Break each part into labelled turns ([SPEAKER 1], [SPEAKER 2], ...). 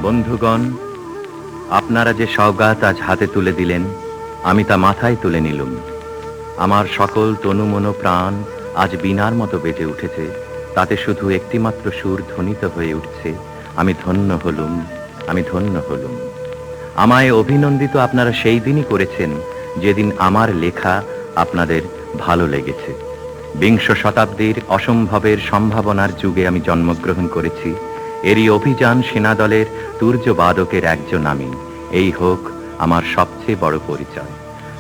[SPEAKER 1] বন্ধুগণ, আপনারা যে সওগাত আজ হাতে তুলে দিলেন, আমি তা মাথায় তুলে নিলুম। আমার সকল তনু মন প্রাণ আজ বীণার মতো বেজে উঠেছে। তাতে শুধু একটিমাত্র সুর ধ্বনিত হয়ে উঠছে, আমি ধন্য হলুম, আমি ধন্য হলুম। আমায় অভিনন্দিত আপনারা সেই দিনই করেছেন যেদিন আমার লেখা আপনাদের ভালো লেগেছে। বিংশ শতাব্দীর অসম্ভবের সম্ভাবনার যুগে আমি জন্মগ্রহণ করেছি। এরই অভিযান সেনাদলের তুর্যবাদকের একজন আমি। এই হোক আমার সবচেয়ে বড় পরিচয়।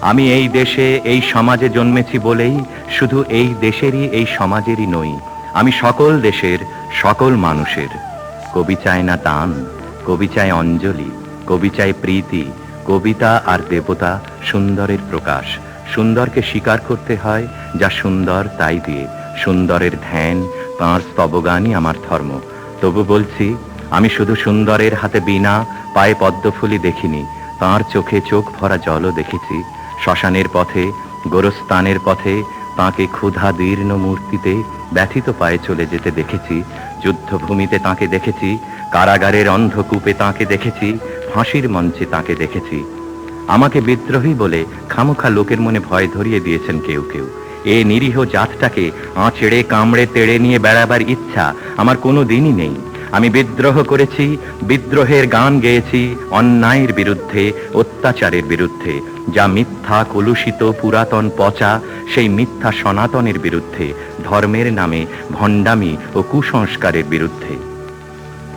[SPEAKER 1] আমি এই দেশে এই সমাজে জন্মেছি বলেই শুধু এই দেশেরই এই সমাজেরই নই, আমি সকল দেশের সকল মানুষের। কবি চায় না দান, কবি চায় অঞ্জলি, কবি চায় প্রীতি। কবিতা আর দেবতা সুন্দরের প্রকাশ। সুন্দরকে স্বীকার করতে হয় যা সুন্দর তাই দিয়ে। সুন্দরের ধ্যান, তাঁর স্তবগানই আমার ধর্ম। তবু বলছি, আমি শুধু সুন্দরের হাতে বীণা, পায়ে পদ্মফুলি দেখিনি, তাঁর চোখে চোখ ভরা জলও দেখেছি। শ্মশানের পথে, গোরস্থানের পথে তাঁকে ক্ষুধা দীর্ণ মূর্তিতে ব্যথিত পায়ে চলে যেতে দেখেছি। যুদ্ধভূমিতে তাঁকে দেখেছি, কারাগারের অন্ধকূপে তাঁকে দেখেছি, ফাঁসির মঞ্চে তাঁকে দেখেছি। আমাকে বিদ্রোহী বলে খামোখা লোকের মনে ভয় ধরিয়ে দিয়েছেন কেউ কেউ। এ নিরীহ জাতটাকে আঁচড়ে কামড়ে তেড়ে নিয়ে বেড়াবার ইচ্ছা আমার কোনো দিনই নেই। আমি বিদ্রোহ করেছি, বিদ্রোহের গান গেয়েছি অন্যায়ের বিরুদ্ধে, অত্যাচারের বিরুদ্ধে। যা মিথ্যা, কলুষিত, পুরাতন, পচা, সেই মিথ্যা সনাতনের বিরুদ্ধে, ধর্মের নামে ভণ্ডামি ও কুসংস্কারের বিরুদ্ধে।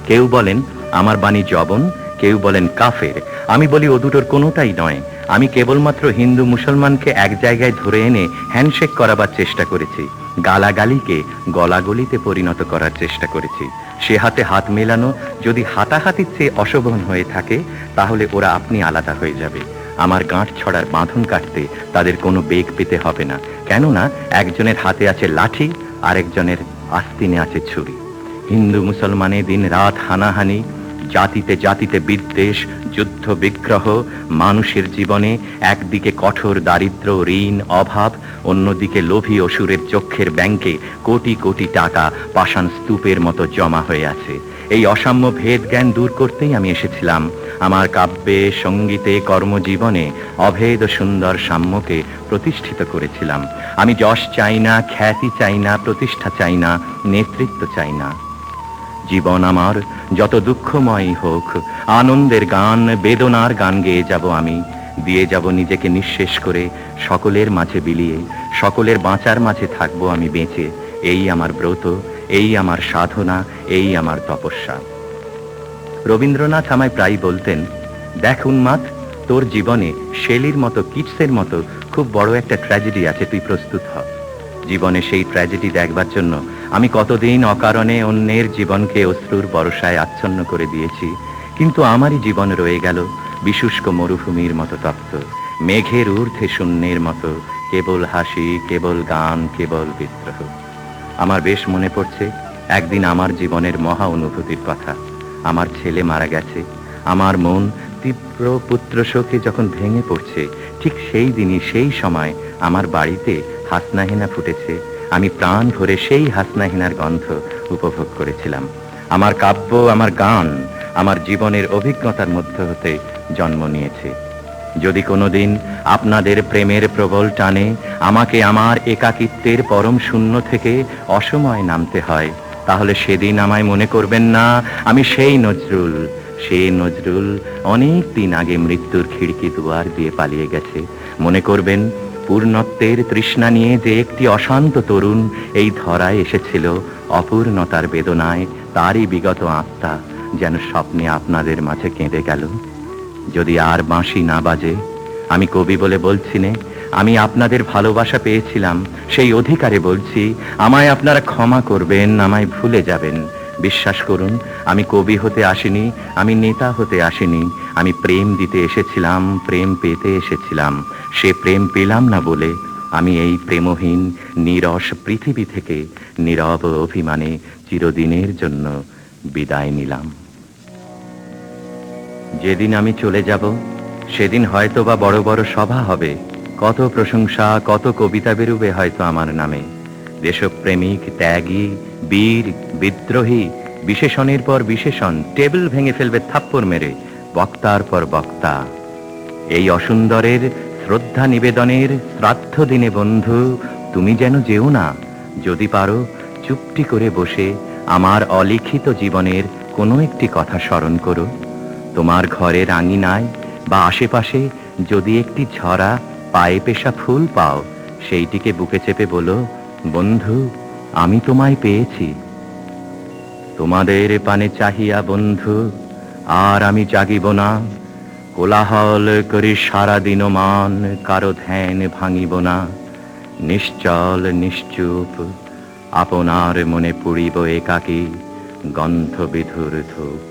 [SPEAKER 1] কেউ বলেন আমার বাণী জবন, কেউ বলেন কাফের। আমি বলি ও দুটোর কোনোটাই নয়। আমি কেবলমাত্র হিন্দু মুসলমানকে এক জায়গায় ধরে এনে হ্যান্ডশেক করাবার চেষ্টা করেছি, গালাগালিকে গলাগলিতে পরিণত করার চেষ্টা করেছি। সে হাতে হাত মেলানো যদি হাতাহাতির চেয়ে অশোভন হয়ে থাকে, তাহলে ওরা আপনি আলাদা হয়ে যাবে। আমার গাঁট ছড়ার বাঁধন কাটতে তাদের কোনো বেগ পেতে হবে না, কেননা একজনের হাতে আছে লাঠি, আরেকজনের আস্তিনে আছে ছুরি। হিন্দু মুসলমানে দিন রাত হানাহানি, জাতিতে জাতিতে বিদ্বেষ, যুদ্ধ বিগ্রহ, মানুষের জীবনে একদিকে কঠোর দারিদ্র্য, ঋণ, অভাব, অন্যদিকে লোভী অসুরের চক্ষের ব্যাংকে কোটি কোটি টাকা পাষাণ স্তূপের মতো জমা হয়ে আছে। এই অসাম্য ভেদ জ্ঞান দূর করতেই আমি এসেছিলাম। আমার কাব্যে, সঙ্গীতে, কর্মজীবনে অভেদ সুন্দর সাম্যকে প্রতিষ্ঠিত করেছিলাম। আমি যশ চাই না, খ্যাতি চাই না, প্রতিষ্ঠা চাই না, নেতৃত্ব চাই না। জীবন আমার যত দুঃখময় হোক, আনন্দের গান, বেদনার গান গেয়ে যাব আমি। দিয়ে যাব নিজেকে নিঃশেষ করে, সকলের মাঝে বিলিয়ে, সকলের বাঁচার মাঝে থাকবো আমি বেঁচে। এই আমার ব্রত, এই আমার সাধনা, এই আমার তপস্যা। রবীন্দ্রনাথ আমায় প্রায় বলতেন, দেখ উন্মাদ, তোর জীবনে শেলির মতো, কিটসের মতো খুব বড় একটা ট্র্যাজেডি আছে, তুই প্রস্তুত হ। জীবনে সেই ট্র্যাজেডি দেখবার জন্য আমি কতদিন অকারণে অন্যের জীবনকে অশ্রুর বর্ষায় আচ্ছন্ন করে দিয়েছি, কিন্তু আমারই জীবন রয়ে গেল বিশুষ্ক মরুভূমির মতো তপ্ত, মেঘের ঊর্ধ্বে শূন্যের মতো, কেবল হাসি, কেবল গান, কেবল বিদ্রোহ। আমার বেশ মনে পড়ছে একদিন আমার জীবনের মহা অনুভূতির কথা। আমার ছেলে মারা গেছে। আমার মন তীব্র পুত্র শোকে যখন ভেঙে পড়ছে, ঠিক সেই দিনই, সেই সময় আমার বাড়িতে হাসনাহেনা ফুটেছে। আমি প্রাণ ভরে সেই হাসনাহেনার গন্ধ উপভোগ করেছিলাম। আমার কাব্য, আমার গান, আমার জীবনের অভিজ্ঞতার মধ্য হতে জন্ম নিয়েছে। যদি কোনোদিন আপনাদের প্রেমের প্রবল টানে আমাকে আমার একাকিত্বের পরম শূন্য থেকে অসময় নামতে হয়, তাহলে সেদিন আমায় মনে করবেন না আমি সেই নজরুল। সেই নজরুল অনেক দিন আগে মৃত্যুর খিড়কি দুয়ার দিয়ে পালিয়ে গেছে। মনে করবেন পূর্ণত্বের তৃষ্ণা নিয়ে যে একটি অশান্ত তরুণ এই ধরায় এসেছিল, অপূর্ণতার বেদনায় তারই বিগত আত্মা যেন স্বপ্নে আপনাদের মাঝে কেঁদে গেল। যদি আর বাঁশি না বাজে, আমি কবি বলে বলছি নে, আমি আপনাদের ভালোবাসা পেয়েছিলাম, সেই অধিকারে বলছি, আমায় আপনারা ক্ষমা করবেন, আমায় ভুলে যাবেন। বিশ্বাস করুন, আমি কবি হতে আসিনি, আমি নেতা হতে আসিনি। আমি প্রেম দিতে এসেছিলাম, প্রেম পেতে এসেছিলাম। সে প্রেম পেলাম না বলে আমি এই প্রেমহীন নীরস পৃথিবী থেকে নীরব অভিমানে চিরদিনের জন্য বিদায় নিলাম। যেদিন আমি চলে যাব, সেদিন হয়তো বা বড় বড় সভা হবে, কত প্রশংসা, কত কবিতা বেরুবে হয়তো আমার নামে। দেশপ্রেমিক, ত্যাগী, বীর, বিদ্রোহী বিশেষণের পর বিশেষণ টেবিল ভেঙে ফেলবে থাপ্পড় মেরে, বক্তার পর বক্তা। এই অসুন্দরের শ্রদ্ধা নিবেদনের শ্রাদ্ধ দিনে বন্ধু তুমি যেন যেও না। যদি পারো চুপটি করে বসে আমার অলিখিত জীবনের কোনো একটি কথা স্মরণ করো। তোমার ঘরের আঙিনায় বা আশেপাশে যদি একটি ঝরা পায়ে পেশা ফুল পাও, সেইটিকে বুকে চেপে বলো, বন্ধু আমি তোমায় পেয়েছি। তোমাদের পানে চাহিয়া বন্ধু আর আমি জাগিব না, কোলাহল করি সারাদিন মান, কারো ধ্যান ভাঙিব না। নিশ্চল নিশ্চুপ আপনার মনে পুড়িব একাকী, গন্ধ বিধুর ধূপ।